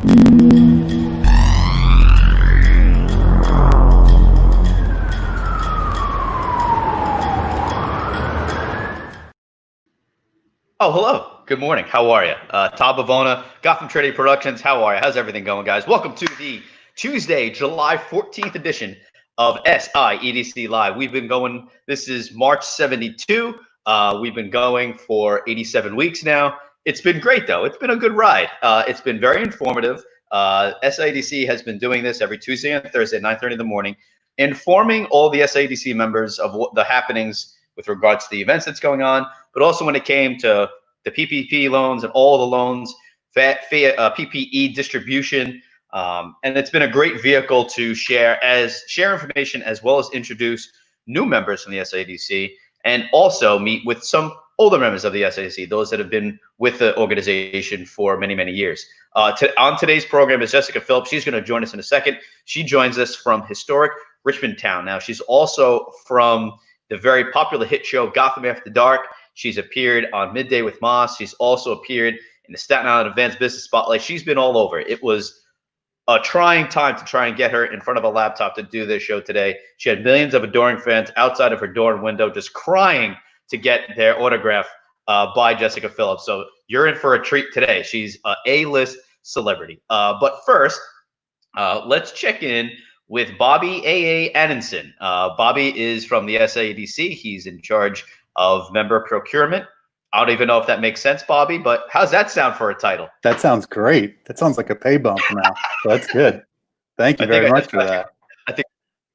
Oh, hello. Good morning. How are you? Todd Bavona, Gotham Trinity Productions. How are you? How's everything going, guys? Welcome to the Tuesday, July 14th edition of SIEDC Live. We've been going, this is March 72. We've been going for 87 weeks now. It's been great, though. It's been a good ride. It's been very informative. SIEDC has been doing this every Tuesday and Thursday at 9:30 in the morning, informing all the SIEDC members of what the happenings with regards to the events that's going on, but also when it came to the PPP loans and all the loans, PPE distribution. And it's been a great vehicle to share information as well as introduce new members from the SIEDC and also meet with some older members of the SIEDC, those that have been with the organization for many, many years. On today's program is Jessica Phillips. She's going to join us in a second. She joins us from Historic Richmondtown. Now, she's also from the very popular hit show Gotham After Dark. She's appeared on Midday with Moss. She's also appeared in the Staten Island Advanced Business Spotlight. She's been all over. It was a trying time to try and get her in front of a laptop to do this show today. She had millions of adoring fans outside of her door and window just crying to get their autograph by Jessica Phillips. So you're in for a treat today. She's an A-list celebrity. But first, let's check in with Bobby A.A. Annenson. Bobby is from the SIEDC. He's in charge of member procurement. I don't even know if that makes sense, Bobby, but how's that sound for a title? That sounds great. That sounds like a pay bump now. So that's good. Thank you very much for that. I think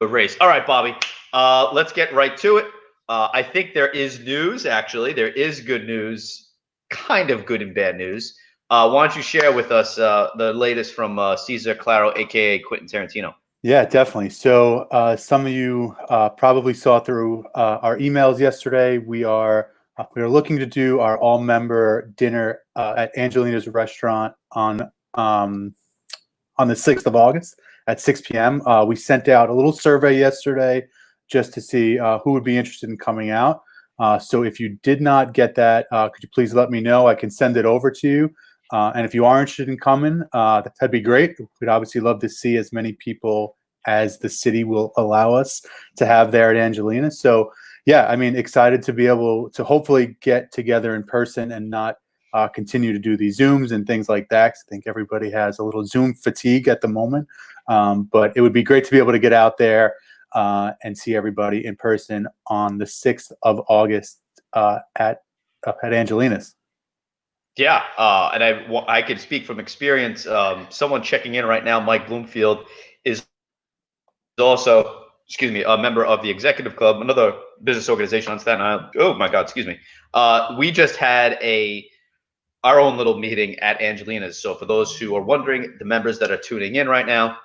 a race. All right, Bobby, let's get right to it. I think there is news, actually. There is good news, kind of good and bad news. Why don't you share with us the latest from Cesar Claro, a.k.a. Quentin Tarantino? Yeah, definitely. So some of you probably saw through our emails yesterday. We are looking to do our all-member dinner at Angelina's restaurant on the 6th of August at 6 p.m. We sent out a little survey yesterday just to see who would be interested in coming out. So if you did not get that, could you please let me know? I can send it over to you. And if you are interested in coming, that'd be great. We'd obviously love to see as many people as the city will allow us to have there at Angelina. So yeah, I mean, excited to be able to hopefully get together in person and not continue to do these Zooms and things like that. I think everybody has a little Zoom fatigue at the moment. But it would be great to be able to get out there and see everybody in person on the 6th of August at Angelina's. Yeah, and I could speak from experience. Someone checking in right now, Mike Bloomfield, is also, a member of the Executive Club, another business organization on Staten Island. Oh my God, excuse me. We just had our own little meeting at Angelina's. So for those who are wondering, the members that are tuning in right now,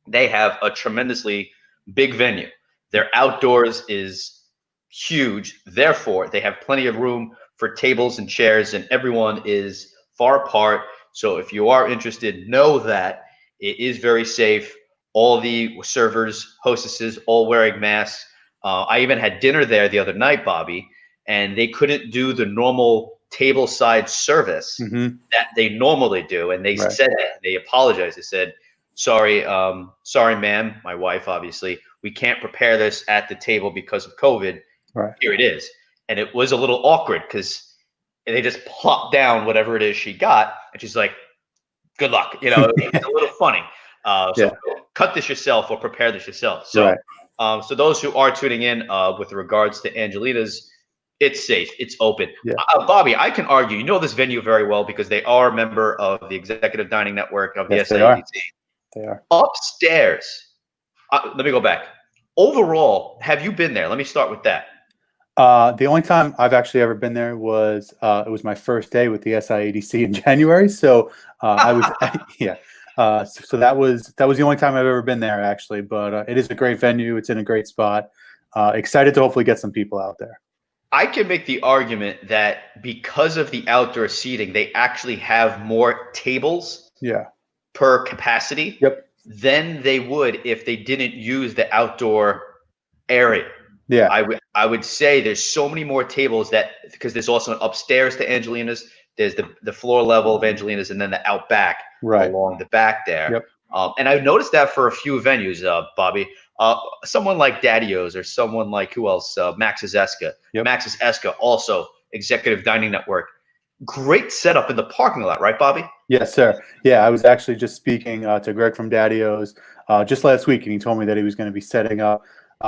they have a tremendously big venue. Their outdoors is huge. Therefore, they have plenty of room for tables and chairs, and everyone is far apart. So if you are interested, know that it is very safe. All the servers, hostesses, all wearing masks. I even had dinner there the other night, Bobby, and they couldn't do the normal table side service that they normally do. And they said that. They apologized. They said, sorry, ma'am, my wife, obviously, we can't prepare this at the table because of COVID. Right. Here it is. And it was a little awkward because they just plopped down whatever it is she got. And she's like, good luck. It's a little funny. So cut this yourself or prepare this yourself. So, so those who are tuning in with regards to Angelina's, it's safe. It's open. Yeah. Bobby, I can argue, this venue very well because they are a member of the Executive Dining Network of the SIEDC. They are. Upstairs. Let me go back. Overall, have you been there? Let me start with that. The only time I've actually ever been there was it was my first day with the SIEDC in January. So I was so that was the only time I've ever been there actually. But it is a great venue. It's in a great spot. Excited to hopefully get some people out there. I can make the argument that because of the outdoor seating, they actually have more tables per capacity than they would if they didn't use the outdoor area. Yeah, I would say there's so many more tables because there's also an upstairs to Angelina's. There's the floor level of Angelina's, and then the out back along the back there. Yep. And I've noticed that for a few venues, Bobby. Someone like Daddy-O's, or someone like, who else? Max's Esca. Yep. Max's Esca, also Executive Dining Network. Great setup in the parking lot, right, Bobby? Yes, sir. Yeah, I was actually just speaking to Greg from Daddy-O's just last week, and he told me that he was going to be setting up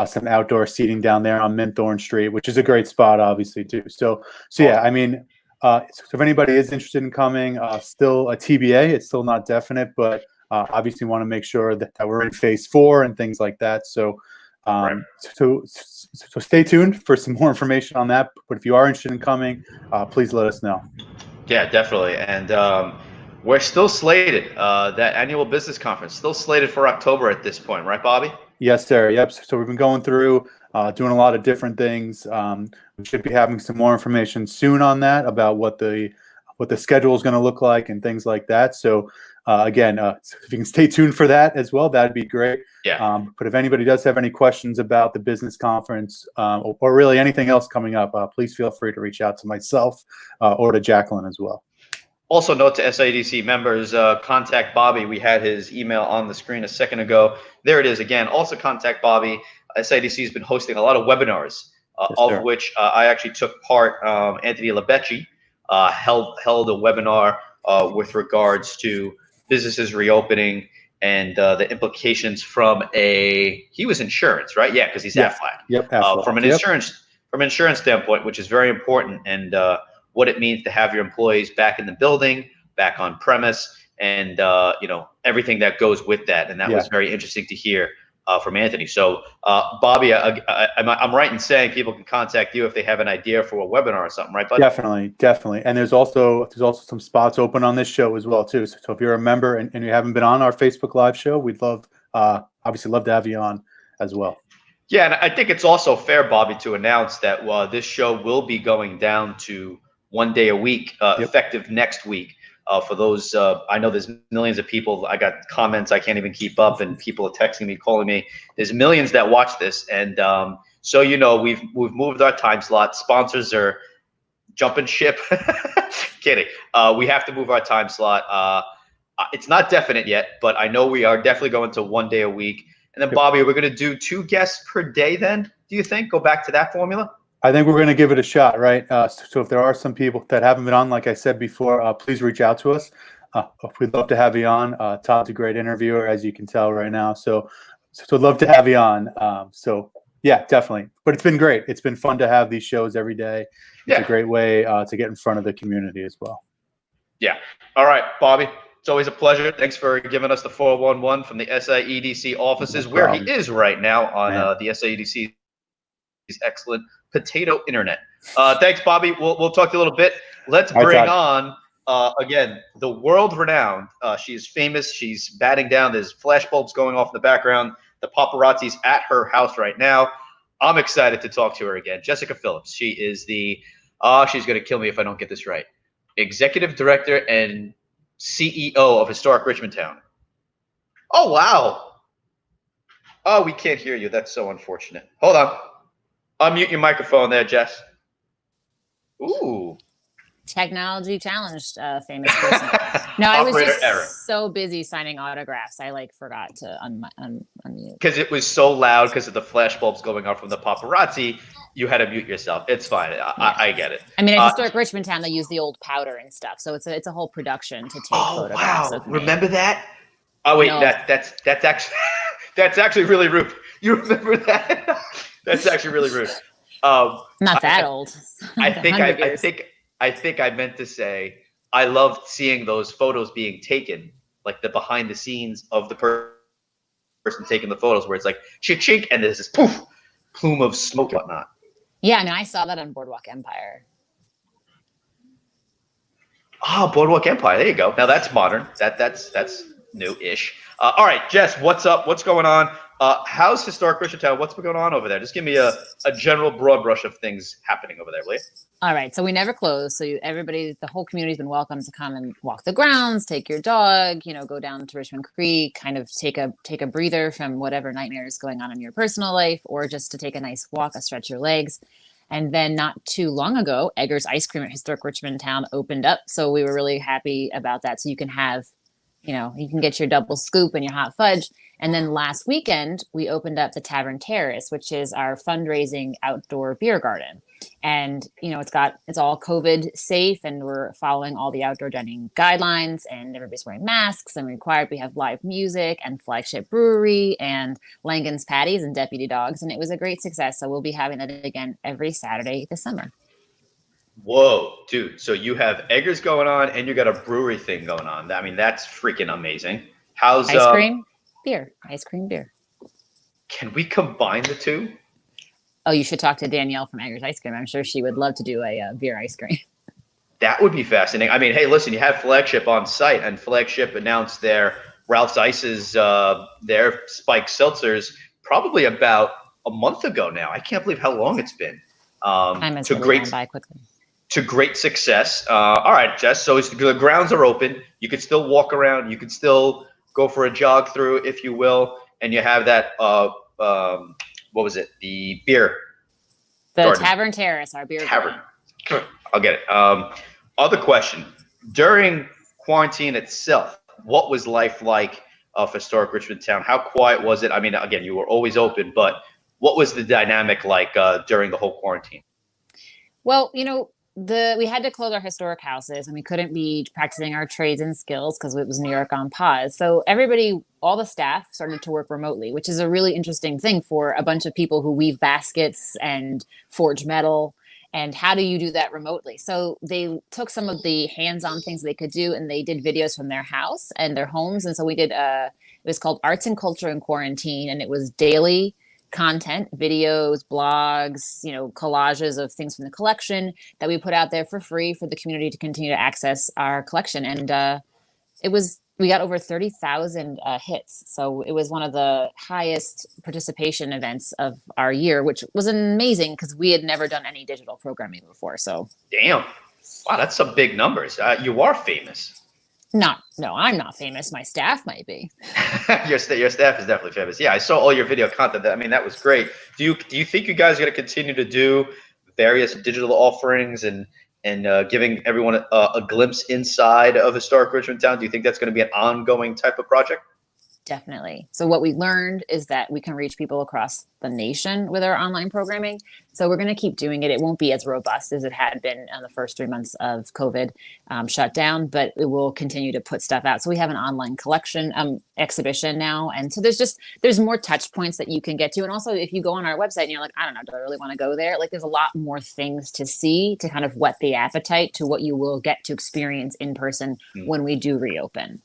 some outdoor seating down there on Minthorn Street, which is a great spot, obviously, too. So yeah, I mean, so if anybody is interested in coming, still a TBA. It's still not definite, but obviously want to make sure that we're in phase 4 and things like that. So, so stay tuned for some more information on that. But if you are interested in coming, please let us know. Yeah, definitely. And we're still slated. That annual business conference still slated for October at this point, right, Bobby? Yes, sir. Yep. So we've been going through, doing a lot of different things. We should be having some more information soon on that, about what the schedule is going to look like and things like that. So again, if you can stay tuned for that as well, that'd be great. Yeah. But if anybody does have any questions about the business conference, or really anything else coming up, please feel free to reach out to myself or to Jacqueline as well. Also, note to SIEDC members, contact Bobby. We had his email on the screen a second ago. There it is again. Also contact Bobby. SIEDC has been hosting a lot of webinars, of which I actually took part. Anthony Lebecci held a webinar with regards to businesses reopening and the implications from he was insurance, right? Yeah, because he's Aflac. Yep. Aflac. From an insurance standpoint, which is very important, and what it means to have your employees back in the building, back on premise, and everything that goes with that. And that was very interesting to hear from Anthony. So, Bobby, I'm right in saying people can contact you if they have an idea for a webinar or something, right, bud? Definitely. And there's also some spots open on this show as well, too. So if you're a member and you haven't been on our Facebook Live show, we'd obviously love to have you on as well. Yeah, and I think it's also fair, Bobby, to announce that this show will be going down to 1 day a week, effective next week. For those, I know there's millions of people. I got comments I can't even keep up, and people are texting me, calling me. There's millions that watch this, and so we've moved our time slot. Sponsors are jumping ship. Kidding. We have to move our time slot. It's not definite yet, but I know we are definitely going to 1 day a week. And then, Bobby, we're going to do 2 guests per day. Then, do you think? Go back to that formula? I think we're going to give it a shot, right? So if there are some people that haven't been on, like I said before, please reach out to us. We'd love to have you on. Todd's a great interviewer, as you can tell right now. So I'd love to have you on. So yeah, definitely. But it's been great. It's been fun to have these shows every day. It's a great way to get in front of the community as well. Yeah. All right, Bobby. It's always a pleasure. Thanks for giving us the 411 from the SIEDC offices, where he is right now on the SIEDC's excellent potato internet. Thanks, Bobby. We'll talk to you a little bit. Let's bring on again the world-renowned. She's famous. She's batting down. There's flashbulbs going off in the background. The paparazzi's at her house right now. I'm excited to talk to her again. Jessica Phillips. She is the she's going to kill me if I don't get this right. Executive Director and CEO of Historic Richmondtown. Oh, wow. Oh, we can't hear you. That's so unfortunate. Hold on. Unmute your microphone there, Jess. Ooh. Technology challenged, famous person. No, I was just so busy signing autographs. I forgot to unmute. Because it was so loud because of the flashbulbs going off from the paparazzi. You had to mute yourself. It's fine. I get it. I mean, at Historic Richmondtown, they use the old powder and stuff, so it's a whole production to take photographs. Wow! Remember that? Oh wait, no. that's actually that's actually really rude. You remember that? That's actually really rude. Not that old. I think I meant to say I loved seeing those photos being taken, like the behind the scenes of the person taking the photos, where it's like chink, and there's this poof, plume of smoke and whatnot. Yeah, I saw that on Boardwalk Empire. Oh, Boardwalk Empire. There you go. Now that's modern. That's new-ish. All right, Jess, what's up? What's going on? How's Historic Richmondtown? What's been going on over there? Just give me a general broad brush of things happening over there, will you? All right. So we never close. So the whole community's been welcome to come and walk the grounds, take your dog, go down to Richmond Creek, kind of take a breather from whatever nightmare is going on in your personal life, or just to take a nice walk, stretch your legs. And then not too long ago, Egger's Ice Cream at Historic Richmondtown opened up. So we were really happy about that. So you can have, you can get your double scoop and your hot fudge. And then last weekend, we opened up the Tavern Terrace, which is our fundraising outdoor beer garden. And, it's all COVID safe, and we're following all the outdoor dining guidelines, and everybody's wearing masks and required. We have live music and Flagship Brewery and Langan's Patties and Deputy Dogs. And it was a great success. So we'll be having that again every Saturday this summer. Whoa, dude. So you have Eggers going on and you got a brewery thing going on. I mean, that's freaking amazing. How's ice cream beer? Can we combine the two? Oh, you should talk to Danielle from Egger's Ice Cream. I'm sure she would love to do a beer ice cream. That would be fascinating. I mean, hey, listen, you have Flagship on site, and Flagship announced their Ralph's Ices, their spiked seltzers probably about a month ago now. I can't believe how long it's been. Time has really gone by quickly. To great success. All right, Jess. So the grounds are open. You could still walk around. You could still go for a jog through, if you will. And you have that, what was it? The beer. The garden. Tavern Terrace, our beer Tavern. garden. I'll get it. Other question. During quarantine itself, what was life like of Historic Richmondtown? How quiet was it? I mean, again, you were always open, but what was the dynamic like during the whole quarantine? Well, we had to close our historic houses, and we couldn't be practicing our trades and skills because it was New York on pause. So all the staff started to work remotely, which is a really interesting thing for a bunch of people who weave baskets and forge metal. And how do you do that remotely? So they took some of the hands-on things they could do, and they did videos from their house and their homes. And so we did, it was called Arts and Culture in Quarantine, and it was daily content, videos, blogs, collages of things from the collection that we put out there for free for the community to continue to access our collection. And we got over 30,000 hits. So it was one of the highest participation events of our year, which was amazing because we had never done any digital programming before. So damn, wow, that's some big numbers. You are famous. No, I'm not famous. My staff might be. Your staff is definitely famous. Yeah, I saw all your video content. That was great. Do you think you guys are going to continue to do various digital offerings and giving everyone a glimpse inside of Historic Richmondtown? Do you think that's going to be an ongoing type of project? Definitely. So what we learned is that we can reach people across the nation with our online programming. So we're going to keep doing it. It won't be as robust as it had been in the first 3 months of COVID shutdown, but it will continue to put stuff out. So we have an online collection exhibition now. And so there's more touch points that you can get to. And also if you go on our website and you're like, I don't know, do I really want to go there? Like there's a lot more things to see to kind of whet the appetite to what you will get to experience in person when we do reopen.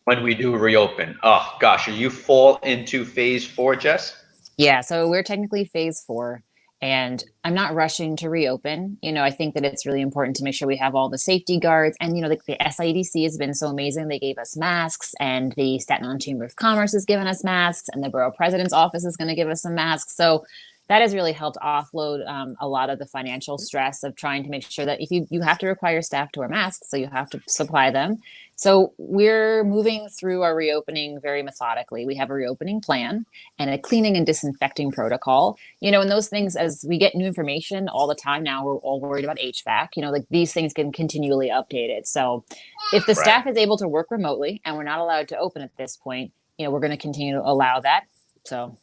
When we do reopen. Oh, gosh. Are you fall into phase 4, Jess? Yeah. So we're technically phase 4. And I'm not rushing to reopen. I think that it's really important to make sure we have all the safety guards. And, like the SIEDC has been so amazing. They gave us masks, and the Staten Island Chamber of Commerce has given us masks, and the Borough President's Office is going to give us some masks. So that has really helped offload a lot of the financial stress of trying to make sure that if you have to require staff to wear masks, so you have to supply them. So we're moving through our reopening very methodically. We have a reopening plan and a cleaning and disinfecting protocol, and those things, as we get new information all the time now, we're all worried about HVAC, like these things can continually updated. So if the staff is able to work remotely and we're not allowed to open at this point, we're going to continue to allow that. So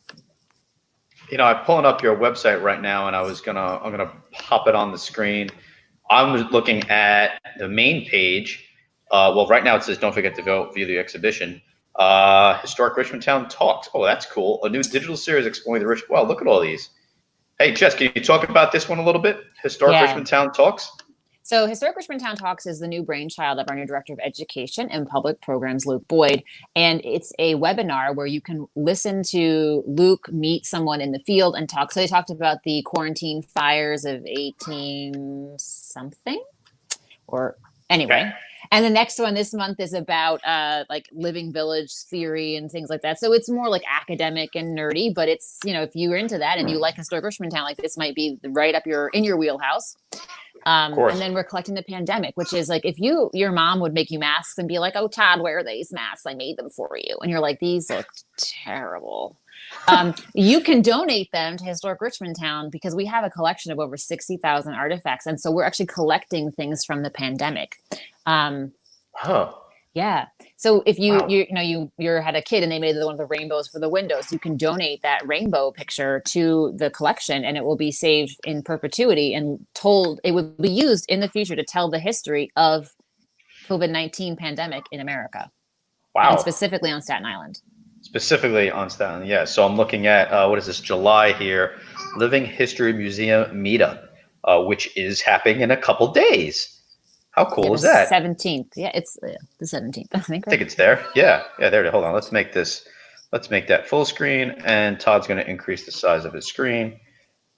I'm pulling up your website right now, and I'm gonna pop it on the screen. I'm looking at the main page. Well, right now it says don't forget to go view the exhibition. Historic Richmondtown Talks. Oh, that's cool. A new digital series exploring the rich. Wow, look at all these. Hey, Jess, can you talk about this one a little bit? Historic Richmondtown Talks. So Historic Richmondtown Talks is the new brainchild of our new Director of Education and Public Programs, Luke Boyd. And it's a webinar where you can listen to Luke meet someone in the field and talk. So they talked about the quarantine fires of 18 something or anyway. Okay. And the next one this month is about like living village theory and things like that. So it's more like academic and nerdy, but it's, if you're into that and you like Historic Richmondtown, like this might be right up in your wheelhouse. And then we're collecting the pandemic, which is like if your mom would make you masks and be like, oh, Todd, where are these masks? I made them for you. And you're like, these look terrible. You can donate them to Historic Richmondtown because we have a collection of over 60,000 artifacts. And so we're actually collecting things from the pandemic. Huh. Yeah. So if Wow. you had a kid and they made one of the rainbows for the windows, you can donate that rainbow picture to the collection and it will be saved in perpetuity and it will be used in the future to tell the history of COVID-19 pandemic in America. Wow. And specifically on Staten Island. Specifically on Staten, yeah. So I'm looking at, what is this, July here, Living History Museum Meetup, which is happening in a couple days. How cool is that? 17th. Yeah, it's the 17th, I think. I think it's there. Yeah, there it is. Hold on. Let's make that full screen, and Todd's going to increase the size of his screen.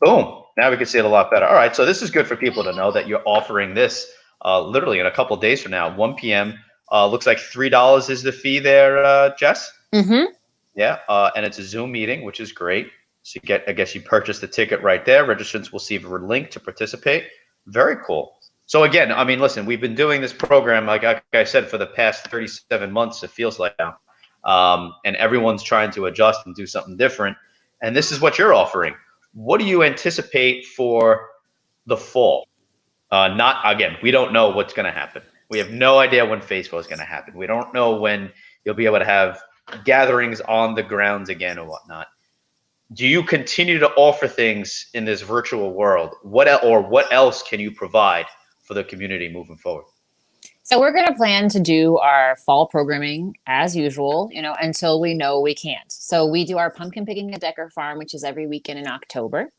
Boom. Now we can see it a lot better. All right, so this is good for people to know that you're offering this literally in a couple days from now, 1 p.m. Looks like $3 is the fee there, Jess? Mm-hmm. Yeah, and it's a Zoom meeting, which is great. So you purchase the ticket right there. Registrants will receive a link to participate. Very cool. So again, I mean, listen, we've been doing this program, like I said, for the past 37 months, it feels like now. And everyone's trying to adjust and do something different. And this is what you're offering. What do you anticipate for the fall? Again, we don't know what's going to happen. We have no idea when Facebook is going to happen. We don't know when you'll be able to have gatherings on the grounds again or whatnot. Do you continue to offer things in this virtual world? What else can you provide for the community moving forward? So we're going to plan to do our fall programming as usual, until we know we can't. So we do our pumpkin picking at Decker Farm, which is every weekend in October.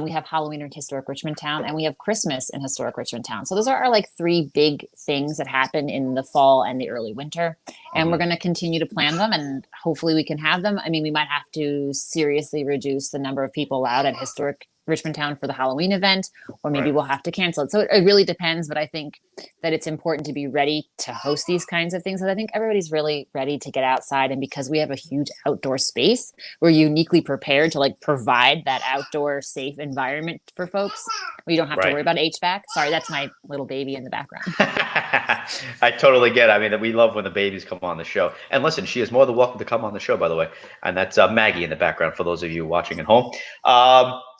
We have Halloween in Historic Richmondtown, and we have Christmas in Historic Richmondtown. So those are our three big things that happen in the fall and the early winter. And we're going to continue to plan them, and hopefully we can have them. I mean, we might have to seriously reduce the number of people allowed at Historic Richmondtown for the Halloween event, or maybe we'll have to cancel it. So it really depends, but I think that it's important to be ready to host these kinds of things. And I think everybody's really ready to get outside. And because we have a huge outdoor space, we're uniquely prepared to provide that outdoor safe environment for folks. We don't have to worry about HVAC. Sorry, that's my little baby in the background. I totally get it. I mean, we love when the babies come on the show. And listen, she is more than welcome to come on the show, by the way. And that's Maggie in the background for those of you watching at home.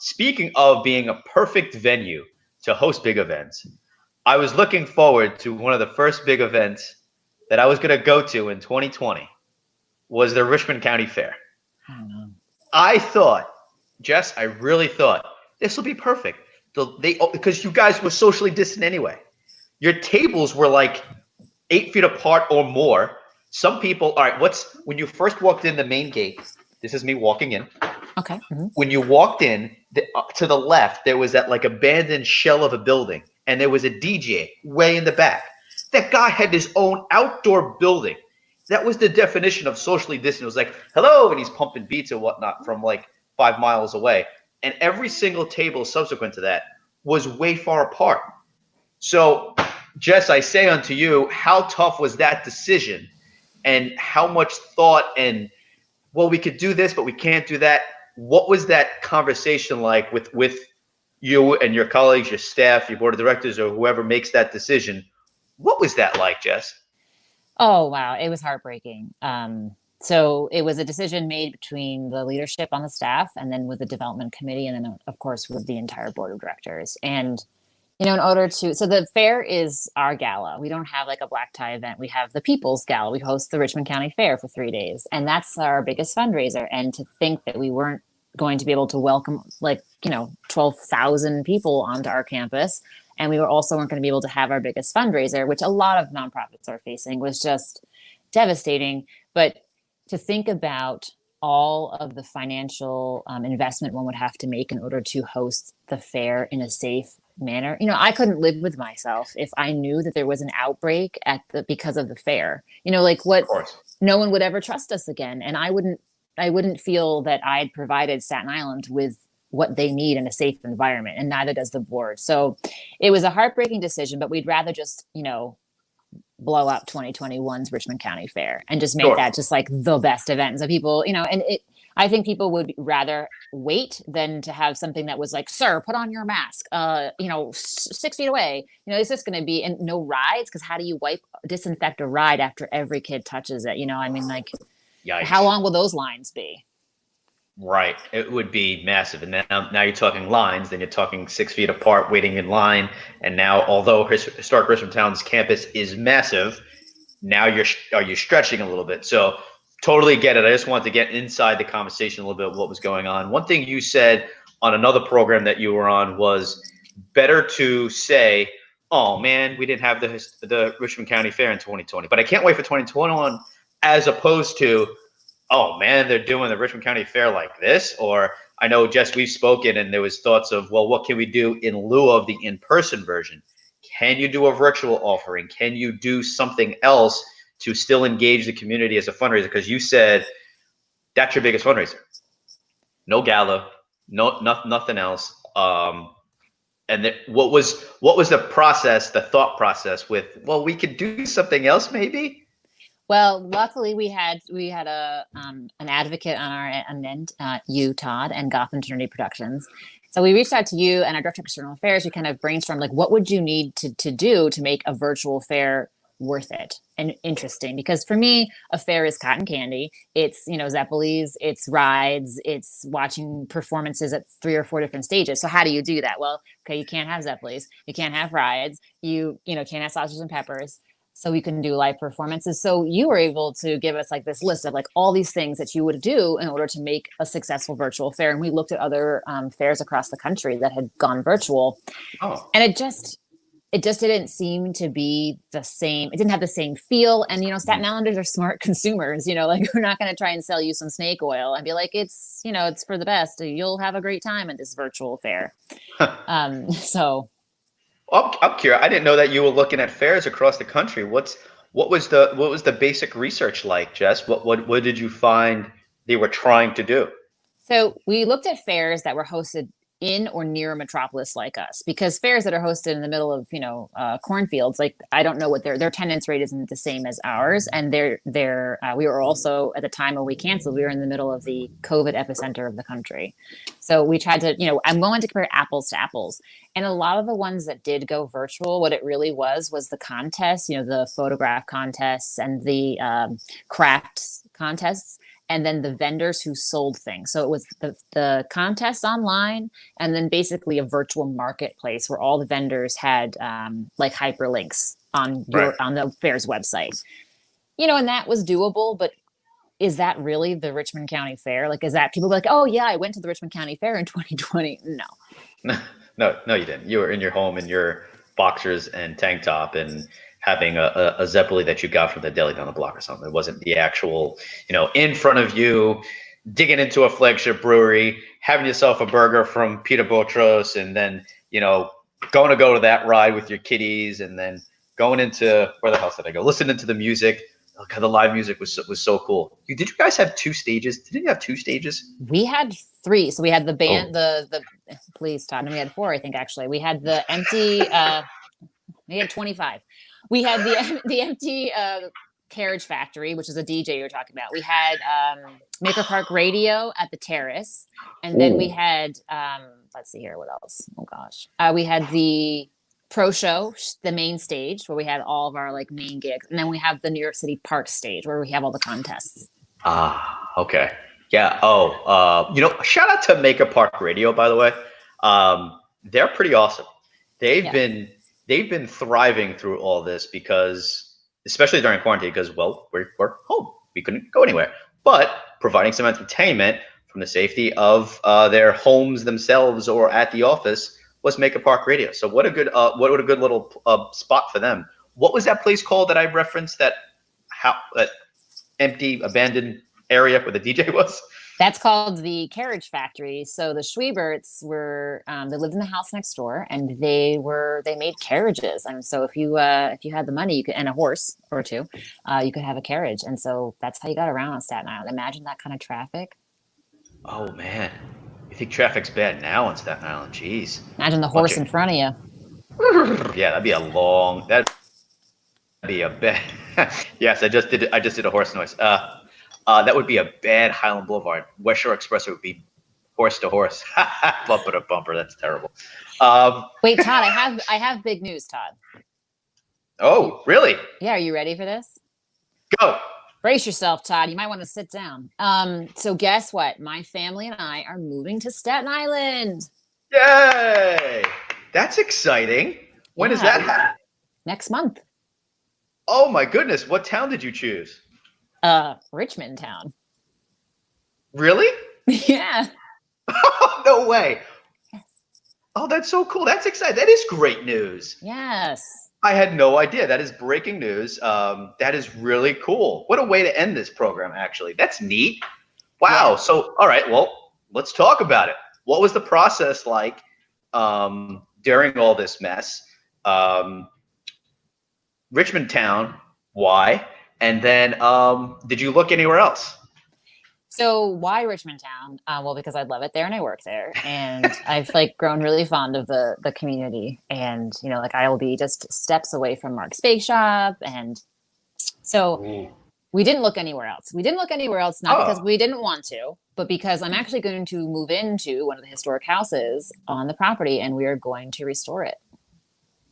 Speaking of being a perfect venue to host big events, I was looking forward to one of the first big events that I was going to go to in 2020 was the Richmond County Fair. I thought, Jess, I really thought this will be perfect. Because you guys were socially distant anyway. Your tables were 8 feet apart or more. Some people, all right, when you first walked in the main gate, this is me walking in. Okay. Mm-hmm. When you walked in, to the left, there was that abandoned shell of a building, and there was a DJ way in the back. That guy had his own outdoor building. That was the definition of socially distant. It was like, hello, and he's pumping beats and whatnot from 5 miles away. And every single table subsequent to that was way far apart. So, Jess, I say unto you, how tough was that decision? And how much thought and, well, we could do this, but we can't do that. What was that conversation like with you and your colleagues, your staff, your board of directors, or whoever makes that decision? What was that like, Jess? Oh, wow. It was heartbreaking. So it was a decision made between the leadership on the staff and then with the development committee. And then, of course, with the entire board of directors. And, so the fair is our gala. We don't have a black tie event. We have the People's Gala. We host the Richmond County Fair for 3 days. And that's our biggest fundraiser. And to think that we weren't going to be able to welcome 12,000 people onto our campus. And we also weren't going to be able to have our biggest fundraiser, which a lot of nonprofits are facing, was just devastating. But to think about all of the financial investment one would have to make in order to host the fair in a safe manner. I couldn't live with myself if I knew that there was an outbreak because of the fair. No one would ever trust us again. And I wouldn't feel that I'd provided Staten Island with what they need in a safe environment, and neither does the board. So it was a heartbreaking decision, but we'd rather just, blow up 2021's Richmond County Fair and just make that just the best event. So people, I think people would rather wait than to have something that was sir, put on your mask, 6 feet away. It's just going to be, and no rides. Cause how do you disinfect a ride after every kid touches it? Yikes. How long will those lines be? Right. It would be massive. And now you're talking lines, then you're talking 6 feet apart, waiting in line. And now, although Historic Richmondtown's campus is massive, now you're stretching a little bit. So totally get it. I just wanted to get inside the conversation a little bit of what was going on. One thing you said on another program that you were on was better to say, oh man, we didn't have the Richmond County Fair in 2020, but I can't wait for 2021, as opposed to, oh man, they're doing the Richmond County Fair like this. Or I know, Jess, we've spoken and there was thoughts of, well, what can we do in lieu of the in-person version? Can you do a virtual offering? Can you do something else to still engage the community as a fundraiser? Because you said that's your biggest fundraiser. No gala, nothing else. And what was the process, the thought process with, well, we could do something else maybe? Well, luckily we had an advocate on our end, you, Todd, and Gotham Trinity Productions. So we reached out to you and our director of external affairs. We kind of brainstormed, like, what would you need to do to make a virtual fair worth it and interesting? Because for me, a fair is cotton candy. It's, Zeppelis, it's rides, it's watching performances at 3 or 4 different stages. So how do you do that? Well, okay, you can't have Zeppelis, you can't have rides, you can't have sausages and peppers. So we can do live performances. So you were able to give us like this list of like all these things that you would do in order to make a successful virtual fair. And we looked at other fairs across the country that had gone virtual. Oh. And it just didn't seem to be the same. It didn't have the same feel. And, Staten Islanders are smart consumers, like we're not going to try and sell you some snake oil and be like, it's for the best. You'll have a great time at this virtual fair. So. I'm curious. I didn't know that you were looking at fairs across the country. What was the basic research like, Jess? What did you find they were trying to do? So we looked at fairs that were hosted in or near a metropolis like us, because fairs that are hosted in the middle of cornfields, like I don't know what their attendance rate isn't the same as ours, and we were also, at the time when we canceled, we were in the middle of the COVID epicenter of the country. So we tried to, I'm willing to compare apples to apples, and a lot of the ones that did go virtual, what it really was the contest, the photograph contests and the crafts contests, and then the vendors who sold things. So it was the contest online, and then basically a virtual marketplace where all the vendors had like hyperlinks on on the fair's website. And that was doable, but is that really the Richmond County Fair? Like, is that people be like, oh yeah, I went to the Richmond County Fair in 2020? No, you didn't. You were in your home in your boxers and tank top and having a Zeppeli that you got from the deli down the block or something. It wasn't the actual, in front of you, digging into a flagship brewery, having yourself a burger from Peter Botros, and then, going to that ride with your kiddies, and then going into, where the hell did I go? Listening to the music. Oh, God, the live music was so cool. Did you guys have 2 stages? Didn't you have 2 stages? We had 3. So we had the band, the please, Todd, and we had 4, I think, actually. We had the empty, we had 25. We had the empty Carriage Factory, which is a DJ you were talking about. We had Maker Park Radio at the Terrace, and then we had let's see here, what else? Oh gosh, we had the Pro Show, the main stage, where we had all of our like main gigs, and then we have the New York City Park stage where we have all the contests. Okay, yeah. Shout out to Maker Park Radio, by the way. They're pretty awesome. They've been thriving through all this, because, especially during quarantine, because, well, we're home. We couldn't go anywhere. But providing some entertainment from the safety of their homes themselves or at the office was Maker Park Radio. So what a good little spot for them. What was that place called that I referenced, that empty, abandoned area where the DJ was? That's called the Carriage Factory. So the Schwieberts were, they lived in the house next door, and they made carriages. And so if you had the money, you could, and a horse or 2, you could have a carriage. And so that's how you got around on Staten Island. Imagine that kind of traffic. Oh man, you think traffic's bad now on Staten Island? Jeez. Imagine the horse in front of you. Yeah, that'd be a bad. Yes, I just did a horse noise. That would be a bad Highland Boulevard. West Shore Expressway would be horse to horse, bumper to bumper. That's terrible. Wait, Todd, I have big news, Todd. Oh, really? Yeah, are you ready for this? Go. Brace yourself, Todd. You might want to sit down. So guess what? My family and I are moving to Staten Island. Yay! That's exciting. When is that happening? Next month. Oh my goodness. What town did you choose? Richmondtown. Really? Yeah. No way. Oh, that's so cool. That's exciting. That is great news. Yes. I had no idea. That is breaking news. That is really cool. What a way to end this program, actually. That's neat. Wow. Yeah. So, all right. Well, let's talk about it. What was the process like during all this mess? Richmond Town, why? And then did you look anywhere else? So why Richmondtown? Well, because I love it there and I work there, and I've like grown really fond of the community, and like I will be just steps away from Mark's Bake Shop, and so we didn't look anywhere else. We didn't look anywhere else, not because we didn't want to, but because I'm actually going to move into one of the historic houses on the property, and we are going to restore it.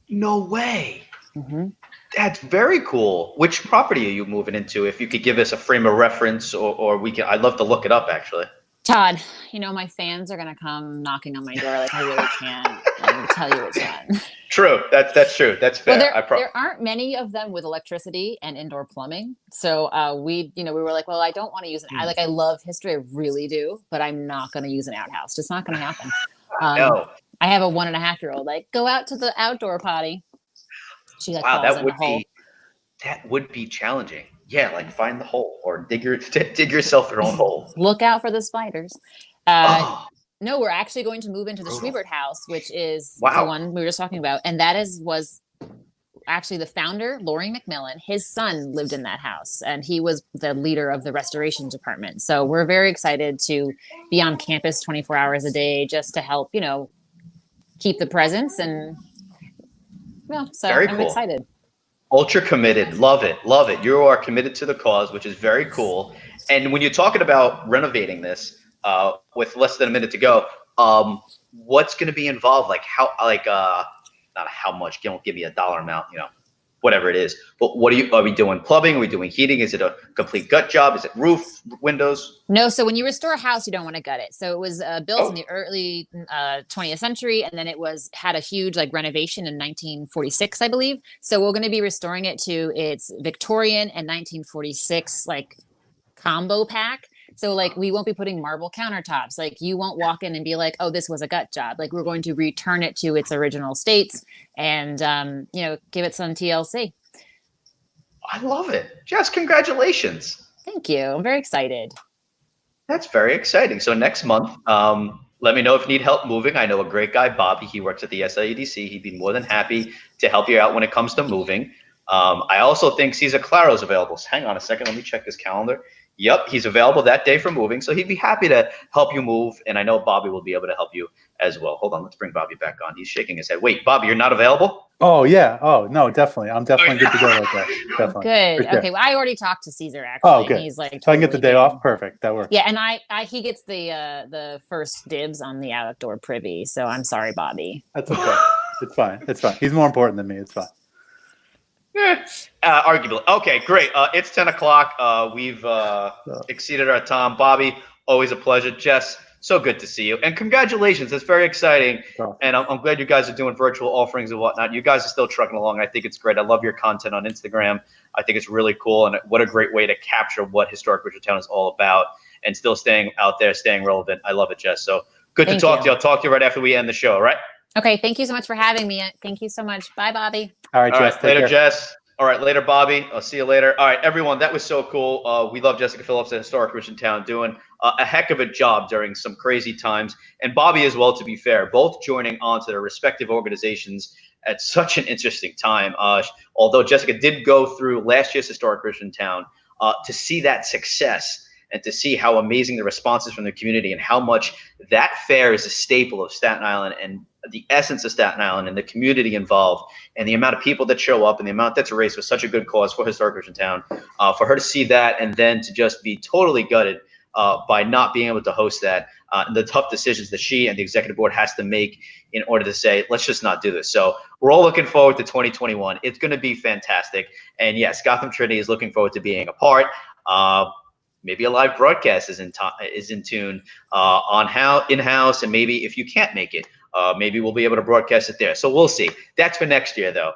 No way. Mm-hmm. That's very cool. Which property are you moving into? If you could give us a frame of reference, or we can, I'd love to look it up actually. Todd, my fans are going to come knocking on my door. Like I really can't tell you which one. True. That's true. That's fair. Well, there aren't many of them with electricity and indoor plumbing. So we were like, well, I don't want to use I love history. I really do, but I'm not going to use an outhouse. Just not going to happen. No. I have a 1.5-year-old. Like, go out to the outdoor potty. She wow, that would be challenging. Yeah, like find the hole or dig yourself your own hole. Look out for the spiders. No, we're actually going to move into the Schwiebert house, which is the one we were just talking about, and that was actually the founder, Loring McMillan. His son lived in that house, and he was the leader of the restoration department. So we're very excited to be on campus 24 hours a day, just to help, keep the presence and. Well, so very I'm cool. excited. Ultra committed. Love it. Love it. You are committed to the cause, which is very cool. And when you're talking about renovating this, with less than a minute to go, what's going to be involved? Like not how much, don't give me a dollar amount, whatever it is. But are we doing plumbing? Are we doing heating? Is it a complete gut job? Is it roof, windows? No. So when you restore a house, you don't want to gut it. So it was built in the early 20th century, and then it had a huge renovation in 1946, I believe. So we're going to be restoring it to its Victorian and 1946 combo pack. So we won't be putting marble countertops. You won't walk in and be like, oh, this was a gut job. We're going to return it to its original states and, give it some TLC. I love it. Jess, congratulations. Thank you. I'm very excited. That's very exciting. So next month, let me know if you need help moving. I know a great guy, Bobby. He works at the SIEDC. He'd be more than happy to help you out when it comes to moving. I also think Cesar Claro's available. So hang on a second. Let me check his calendar. Yep, he's available that day for moving, so he'd be happy to help you move, and I know Bobby will be able to help you as well. Hold on, let's bring Bobby back on. He's shaking his head. Wait, Bobby, you're not available? Oh, yeah. Oh, no, definitely. I'm definitely good to go like that. Definitely. Good. Sure. Okay, well, I already talked to Caesar, actually. Oh, good. He's so I can get the day off? Perfect. That works. Yeah, and he gets the first dibs on the outdoor privy, so I'm sorry, Bobby. That's okay. It's fine. It's fine. He's more important than me. It's fine. Arguably. Okay, great. It's 10 o'clock. We've exceeded our time. Bobby, always a pleasure. Jess, so good to see you. And congratulations. It's very exciting. And I'm glad you guys are doing virtual offerings and whatnot. You guys are still trucking along. I think it's great. I love your content on Instagram. I think it's really cool. And what a great way to capture what Historic Richmondtown is all about and still staying out there, staying relevant. I love it, Jess. So good to talk to you. I'll talk to you right after we end the show, all right? Okay, thank you so much for having me. Thank you so much. Bye, Bobby. All right, Jess. Later, Jess. All right, later, Bobby. I'll see you later. All right, everyone, that was so cool. We love Jessica Phillips at Historic Richmondtown doing a heck of a job during some crazy times. And Bobby as well, to be fair, both joining on to their respective organizations at such an interesting time. Although Jessica did go through last year's Historic Richmondtown, to see that success and to see how amazing the response is from the community and how much that fair is a staple of Staten Island and the essence of Staten Island and the community involved and the amount of people that show up and the amount that's raised for such a good cause for Historic Richmondtown, for her to see that and then to just be totally gutted by not being able to host that, and the tough decisions that she and the executive board has to make in order to say, let's just not do this. So we're all looking forward to 2021. It's going to be fantastic. And yes, Gotham Trinity is looking forward to being a part. Maybe a live broadcast is in tune on how in-house, and maybe if you can't make it, maybe we'll be able to broadcast it there. So we'll see. That's for next year, though.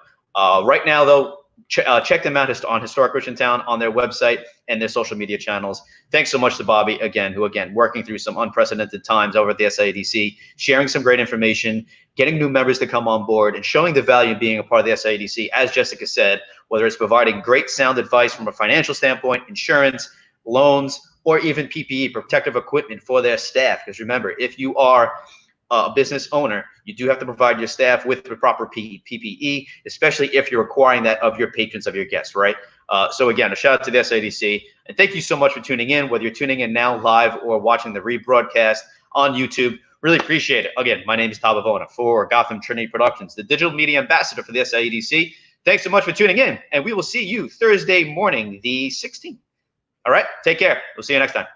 Right now, though, check them out on Historic Richmondtown on their website and their social media channels. Thanks so much to Bobby again, who working through some unprecedented times over at the SIEDC, sharing some great information, getting new members to come on board, and showing the value of being a part of the SIEDC. As Jessica said, whether it's providing great sound advice from a financial standpoint, insurance, loans, or even PPE, protective equipment for their staff. Because remember, if you are a business owner, you do have to provide your staff with the proper PPE, especially if you're requiring that of your patrons, of your guests, right? So again, a shout out to the SIEDC, and thank you so much for tuning in, whether you're tuning in now live or watching the rebroadcast on YouTube. Really appreciate it. Again, my name is Todd Bavona for Gotham Trinity Productions, the digital media ambassador for the SIEDC. Thanks so much for tuning in, and we will see you Thursday morning, the 16th. All right, take care. We'll see you next time.